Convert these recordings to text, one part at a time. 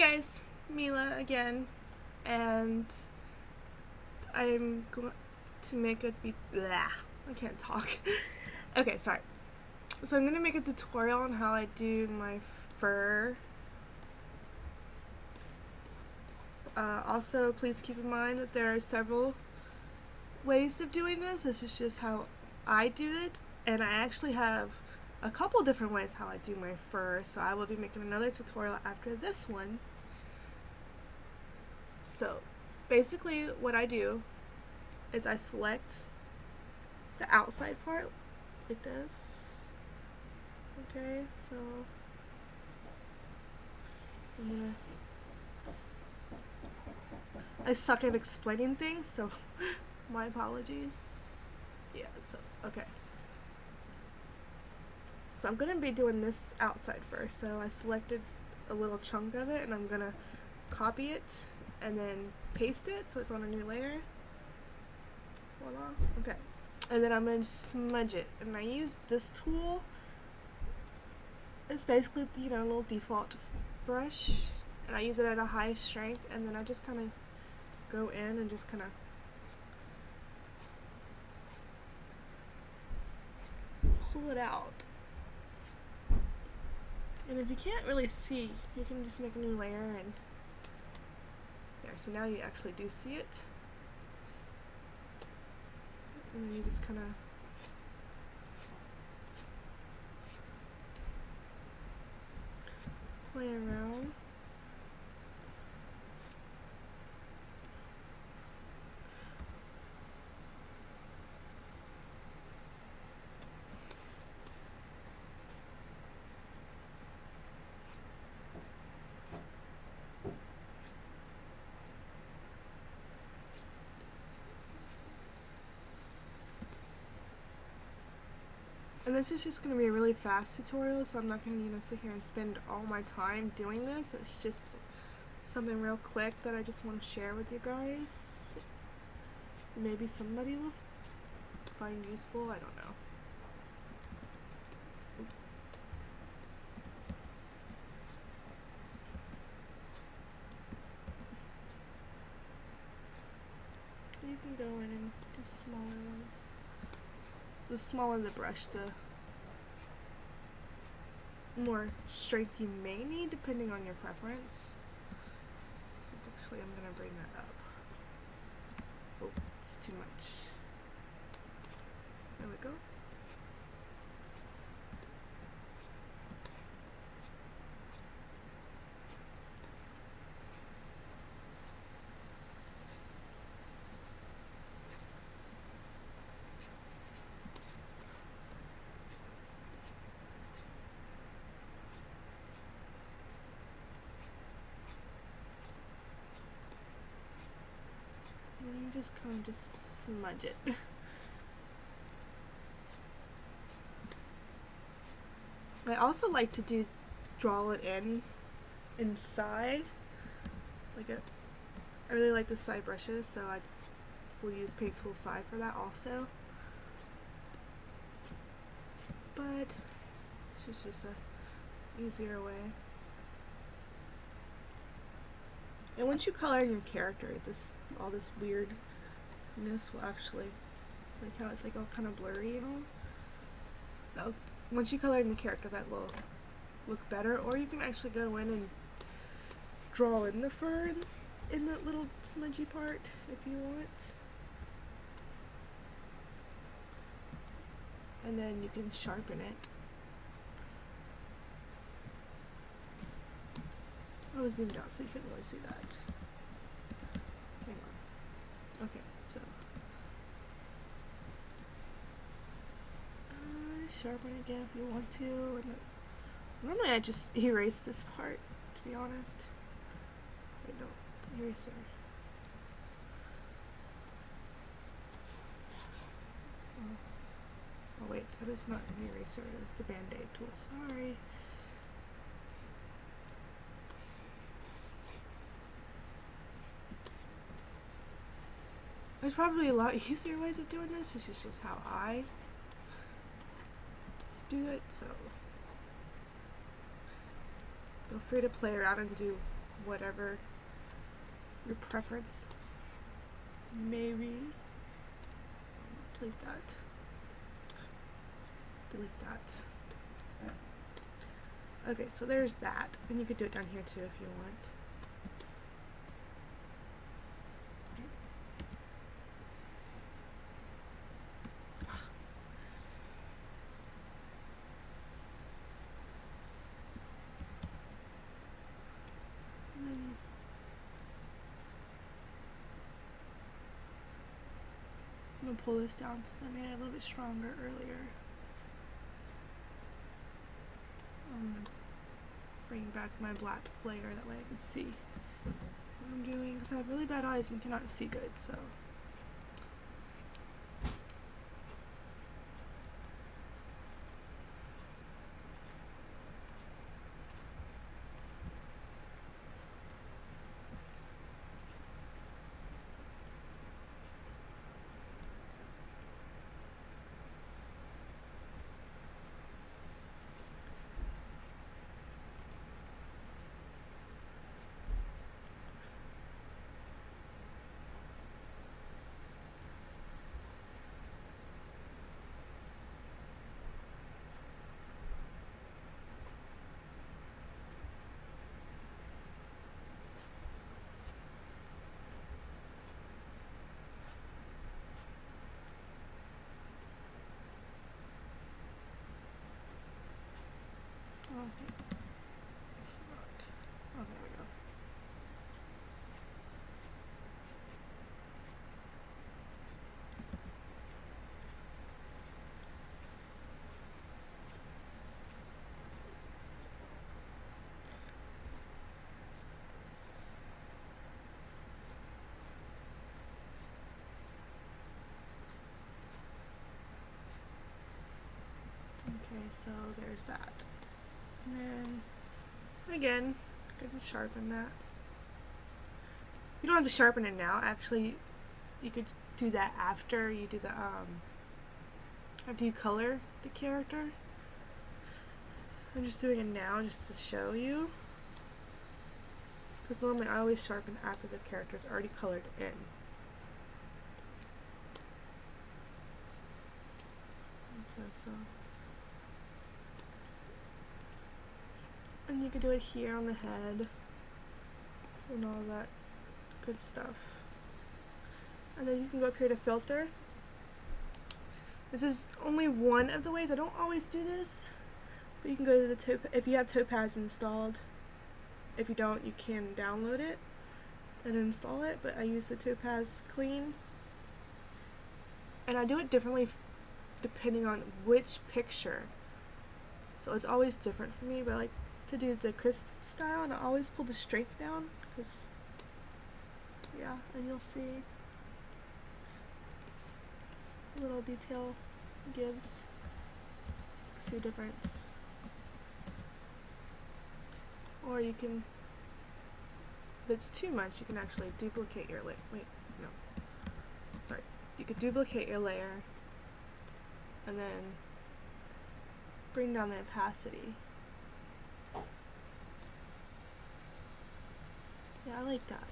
guys, Mila again, and I'm going to make a I can't talk. Okay, sorry. So I'm going to make a tutorial on how I do my fur. Also, please keep in mind that there are several ways of doing this. This is just how I do it, and I actually have a couple different ways how I do my fur, so I will be making another tutorial after this one. So basically what I do is I select the outside part like this. Okay, so I suck at explaining things, so my apologies. Yeah, so okay. So I'm gonna be doing this outside first. So I selected a little chunk of it and I'm gonna copy it and then paste it so it's on a new layer. Voila. Okay. And then I'm going to smudge it. And I use this tool. It's basically, a little default brush. And I use it at a high strength. And then I just kind of go in and just kind of pull it out. And if you can't really see, you can just make a new layer and so now you actually do see it. And then you just kind of play around. And this is just going to be a really fast tutorial, so I'm not going to sit here and spend all my time doing this. It's just something real quick that I just want to share with you guys. Maybe somebody will find useful, I don't know. Oops. You can go in and do smaller ones. The smaller the brush, the more strength you may need depending on your preference. So actually I'm going to bring that up. Oh, it's too much. There we go. And you just kind of just smudge it. I also like to draw it inside. I really like the side brushes, so I will use paint tool side for that also. But this is just a easier way. And once you color in your character, all this weirdness will actually, like how it's like all kind of blurry and all. Once you color in the character, that will look better. Or you can actually go in and draw in the fur in that little smudgy part if you want. And then you can sharpen it. I was zoomed out so you couldn't really see that. Hang on. Okay, so sharpen it again if you want to. And normally I just erase this part, to be honest. Wait, no, eraser. Oh wait, that is not an eraser, it is the Band-Aid tool, sorry. There's probably a lot easier ways of doing this. This is just how I do it, so feel free to play around and do whatever your preference may be. Delete that. Delete that. Okay, so there's that. And you could do it down here too if you want. I'm gonna pull this down since I made it a little bit stronger earlier. I'm gonna bring back my black layer, that way I can see what I'm doing, because I have really bad eyes and cannot see good, so. Okay. Oh, there we go. Okay, so there's that. And then, again, go and sharpen that. You don't have to sharpen it now. Actually, you could do that after you do the, after you color the character. I'm just doing it now just to show you. Because normally I always sharpen after the character's already colored in. Okay, so. And you could do it here on the head and all that good stuff. And then you can go up here to filter. This is only one of the ways. I don't always do this, but you can go to the if you have Topaz installed. If you don't, you can download it and install it, but I use the Topaz Clean. And I do it differently depending on which picture. So it's always different for me, but I like to do the crisp style, and I always pull the strength down, because, yeah, and you'll see a little detail gives. See a difference. Or you can, if it's too much, you can actually duplicate your layer. Wait, no. Sorry. You could duplicate your layer and then bring down the opacity. Yeah, I like that.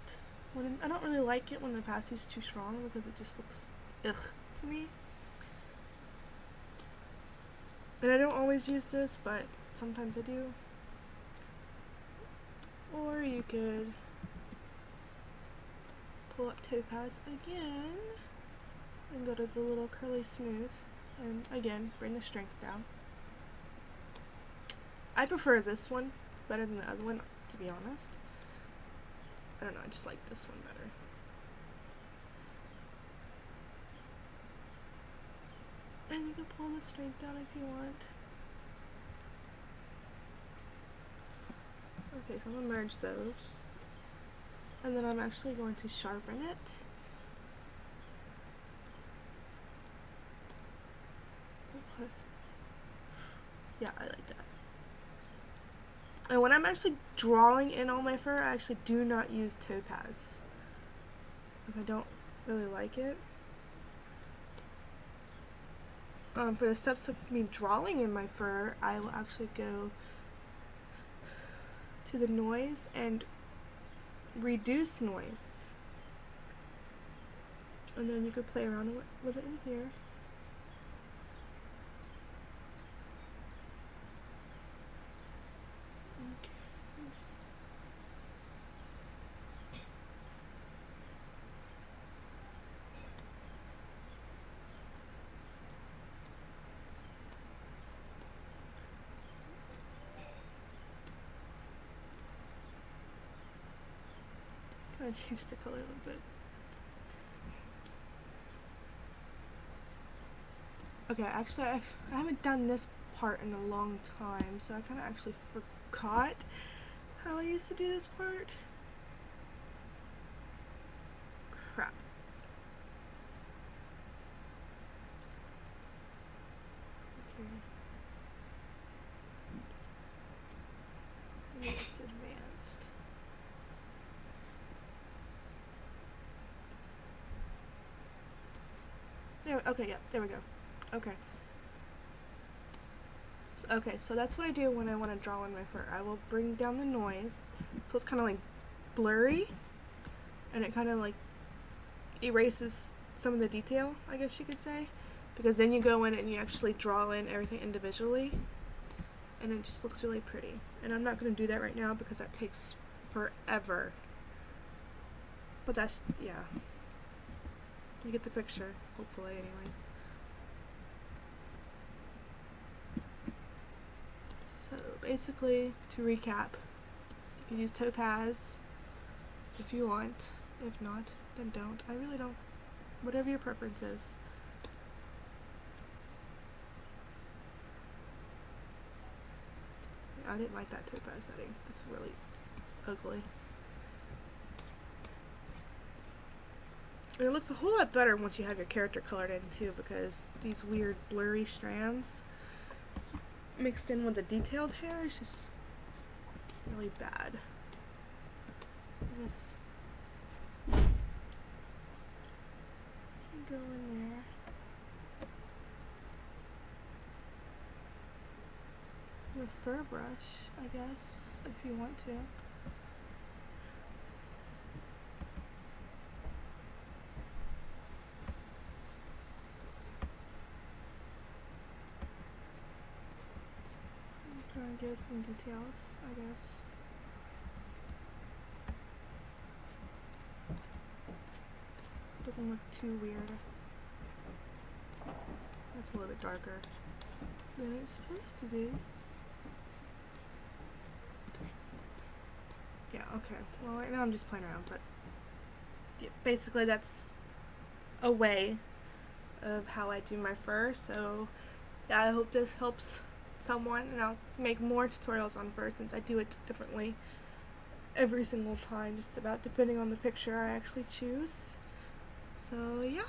I don't really like it when the opacity is too strong, because it just looks ugh to me. And I don't always use this, but sometimes I do. Or you could pull up Topaz again and go to the little curly smooth, and again bring the strength down. I prefer this one better than the other one, to be honest. I don't know, I just like this one better. And you can pull the strength down if you want. Okay, so I'm going to merge those. And then I'm actually going to sharpen it. Okay. Yeah, I like that. And when I'm actually drawing in all my fur, I actually do not use Topaz, because I don't really like it. For the steps of me drawing in my fur, I will actually go to the noise and reduce noise. And then you could play around with it in here. Kind of change the color a little bit. Okay, actually I haven't done this part in a long time, so I kind of actually forgot how I used to do this part. Crap. Okay. Maybe it's advanced. There, okay, yeah, there we go. Okay. Okay, so that's what I do when I want to draw in my fur. I will bring down the noise, so it's kind of like blurry, and it kind of like erases some of the detail, I guess you could say, because then you go in and you actually draw in everything individually, and it just looks really pretty. And I'm not going to do that right now because that takes forever. But that's, yeah. You get the picture, hopefully, anyways. So basically, to recap, you can use topaz if you want. If not, then don't. I really don't. Whatever your preference is. I didn't like that topaz setting. It's really ugly. And it looks a whole lot better once you have your character colored in too, because these weird blurry strands mixed in with the detailed hair is just really bad. Just go in there. With a fur brush, I guess, if you want to. I'm trying to get some details, I guess. So it doesn't look too weird. That's a little bit darker than it's supposed to be. Yeah, okay. Well, right now I'm just playing around, but yeah, basically that's a way of how I do my fur. So yeah, I hope this helps someone, and I'll make more tutorials on fur since I do it differently every single time, just about depending on the picture I actually choose. So yeah.